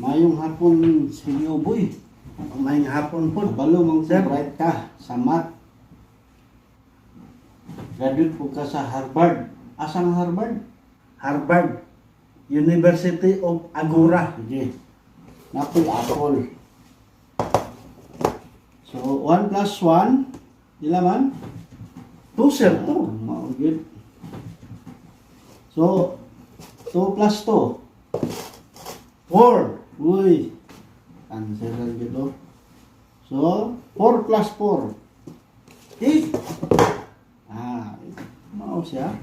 Mayong hapon sa inyo, boy. Mayong hapon po. Balo mang sir, right ka sa math. Graduate po ka sa Harvard. Asang Harvard? Harvard University of Agora. Sige. Napoy Apple. So, 1 plus 1, ila man? 2 sir, 2. Good. So, 2 plus 2. 4. Uy. Cancel lang dito. So, 4 plus 4. 8. Mau siya.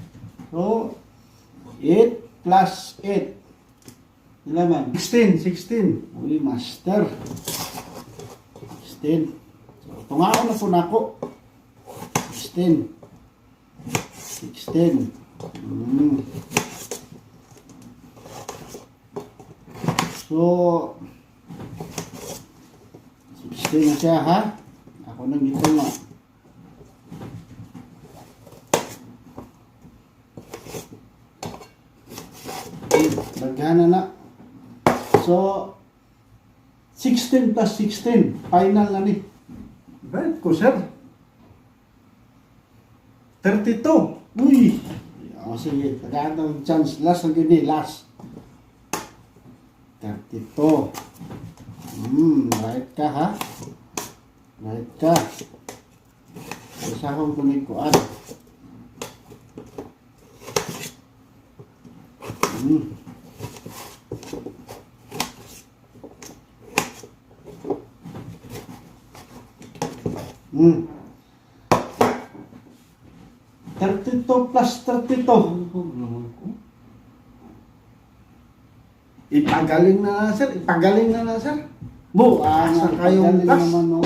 So, 8 plus 8. Ila man? 16. 16. Uy, master. 16. So, tungaon na po na ako. 16. 16. So, 16 na siya, ha? Ako nang dito nga. Lagana na. So, 16 plus 16. Final na ni. Right ko, sir. 32. Uy! O, sige. Tagaan ng chance. Last na gini. Last. 32. Right ka, ha? Right ka. Isa akong kunikuan. Hmm. 32 plus 32. Ipagaling na sir. Ipagaling na sir. Asa kayong plus? Naman mo.